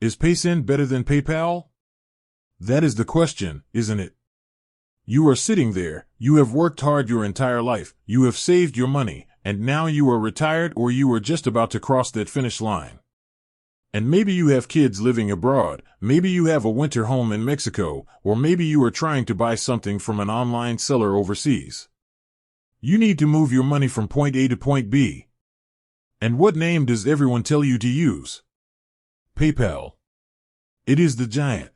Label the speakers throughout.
Speaker 1: Is Paysend better than PayPal? That is the question, isn't it? You are sitting there, you have worked hard your entire life, you have saved your money, and now you are retired or you are just about to cross that finish line. And maybe you have kids living abroad, maybe you have a winter home in Mexico, or maybe you are trying to buy something from an online seller overseas. You need to move your money from point A to point B. And what name does everyone tell you to use? PayPal. It is the giant.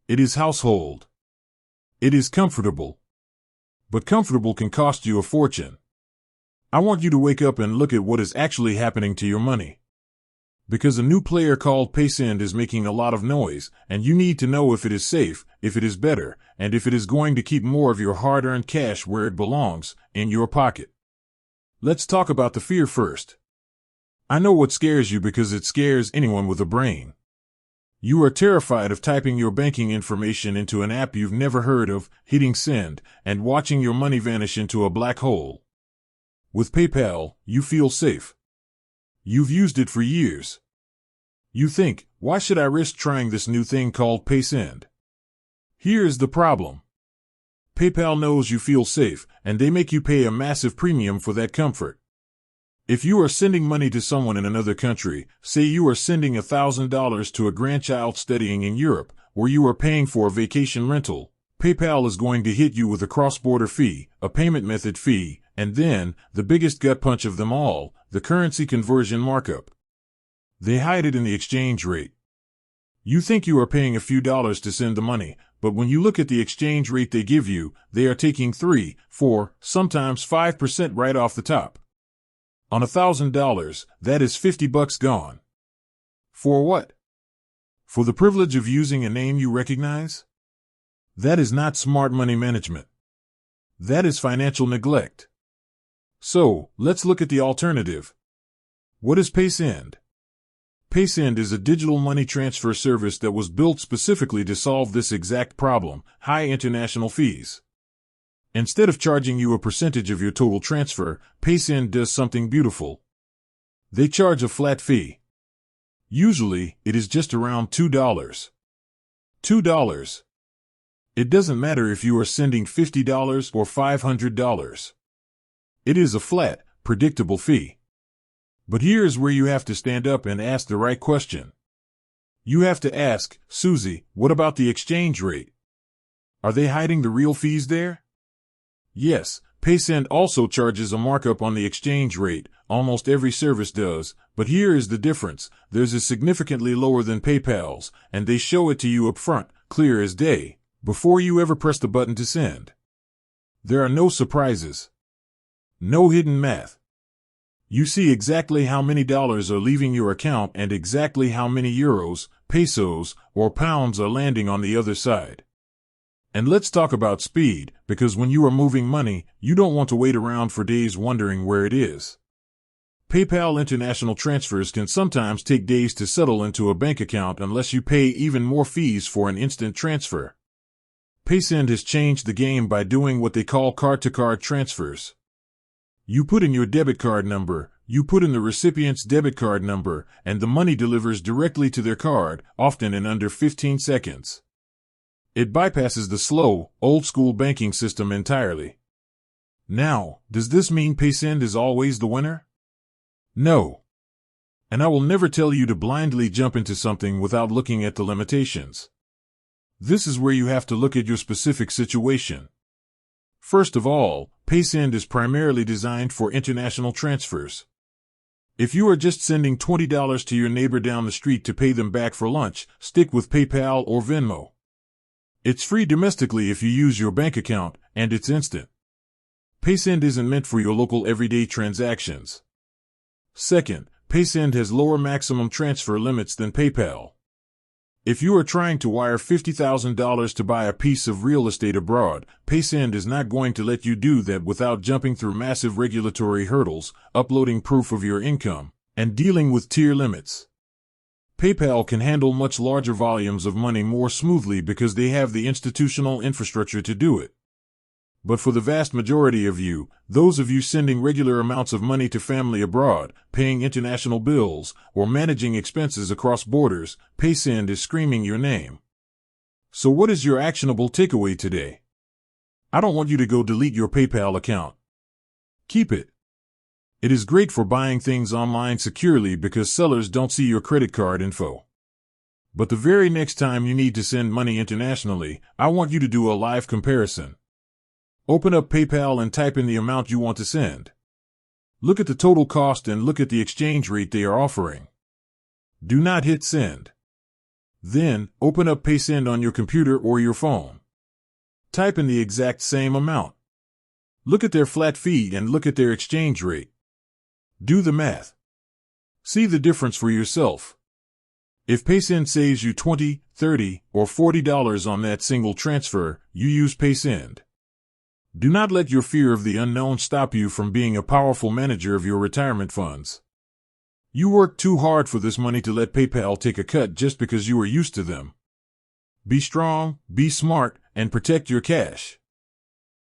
Speaker 1: It is household. It is comfortable. But comfortable can cost you a fortune. I want you to wake up and look at what is actually happening to your money. Because a new player called Paysend is making a lot of noise, and you need to know if it is safe, if it is better, and if it is going to keep more of your hard-earned cash where it belongs, in your pocket. Let's talk about the fear first. I know what scares you because it scares anyone with a brain. You are terrified of typing your banking information into an app you've never heard of, hitting send, and watching your money vanish into a black hole. With PayPal, you feel safe. You've used it for years. You think, why should I risk trying this new thing called Paysend? Here's the problem. PayPal knows you feel safe, and they make you pay a massive premium for that comfort. If you are sending money to someone in another country, say you are sending $1,000 to a grandchild studying in Europe, or you are paying for a vacation rental, PayPal is going to hit you with a cross-border fee, a payment method fee, and then, the biggest gut punch of them all, the currency conversion markup. They hide it in the exchange rate. You think you are paying a few dollars to send the money, but when you look at the exchange rate they give you, they are taking 3, 4, sometimes 5% right off the top. On $1,000, that is $50 gone. For what? For the privilege of using a name you recognize? That is not smart money management. That is financial neglect. So, let's look at the alternative. What is Paysend? Paysend is a digital money transfer service that was built specifically to solve this exact problem, high international fees. Instead of charging you a percentage of your total transfer, Paysend does something beautiful. They charge a flat fee. Usually, it is just around $2. $2. It doesn't matter if you are sending $50 or $500. It is a flat, predictable fee. But here's where you have to stand up and ask the right question. You have to ask, Susie, what about the exchange rate? Are they hiding the real fees there? Yes, Paysend also charges a markup on the exchange rate, almost every service does, but here is the difference, theirs is significantly lower than PayPal's, and they show it to you up front, clear as day, before you ever press the button to send. There are no surprises. No hidden math. You see exactly how many dollars are leaving your account and exactly how many euros, pesos, or pounds are landing on the other side. And let's talk about speed, because when you are moving money, you don't want to wait around for days wondering where it is. PayPal international transfers can sometimes take days to settle into a bank account unless you pay even more fees for an instant transfer. Paysend has changed the game by doing what they call card-to-card transfers. You put in your debit card number, you put in the recipient's debit card number, and the money delivers directly to their card, often in under 15 seconds. It bypasses the slow, old-school banking system entirely. Now, does this mean Paysend is always the winner? No. And I will never tell you to blindly jump into something without looking at the limitations. This is where you have to look at your specific situation. First of all, Paysend is primarily designed for international transfers. If you are just sending $20 to your neighbor down the street to pay them back for lunch, stick with PayPal or Venmo. It's free domestically if you use your bank account, and it's instant. Paysend isn't meant for your local everyday transactions. Second, Paysend has lower maximum transfer limits than PayPal. If you are trying to wire $50,000 to buy a piece of real estate abroad, Paysend is not going to let you do that without jumping through massive regulatory hurdles, uploading proof of your income, and dealing with tier limits. PayPal can handle much larger volumes of money more smoothly because they have the institutional infrastructure to do it. But for the vast majority of you, those of you sending regular amounts of money to family abroad, paying international bills, or managing expenses across borders, Paysend is screaming your name. So what is your actionable takeaway today? I don't want you to go delete your PayPal account. Keep it. It is great for buying things online securely because sellers don't see your credit card info. But the very next time you need to send money internationally, I want you to do a live comparison. Open up PayPal and type in the amount you want to send. Look at the total cost and look at the exchange rate they are offering. Do not hit send. Then, open up Paysend on your computer or your phone. Type in the exact same amount. Look at their flat fee and look at their exchange rate. Do the math. See the difference for yourself. If Paysend saves you $20, $30, or $40 on that single transfer, you use Paysend. Do not let your fear of the unknown stop you from being a powerful manager of your retirement funds. You worked too hard for this money to let PayPal take a cut just because you are used to them. Be strong, be smart, and protect your cash.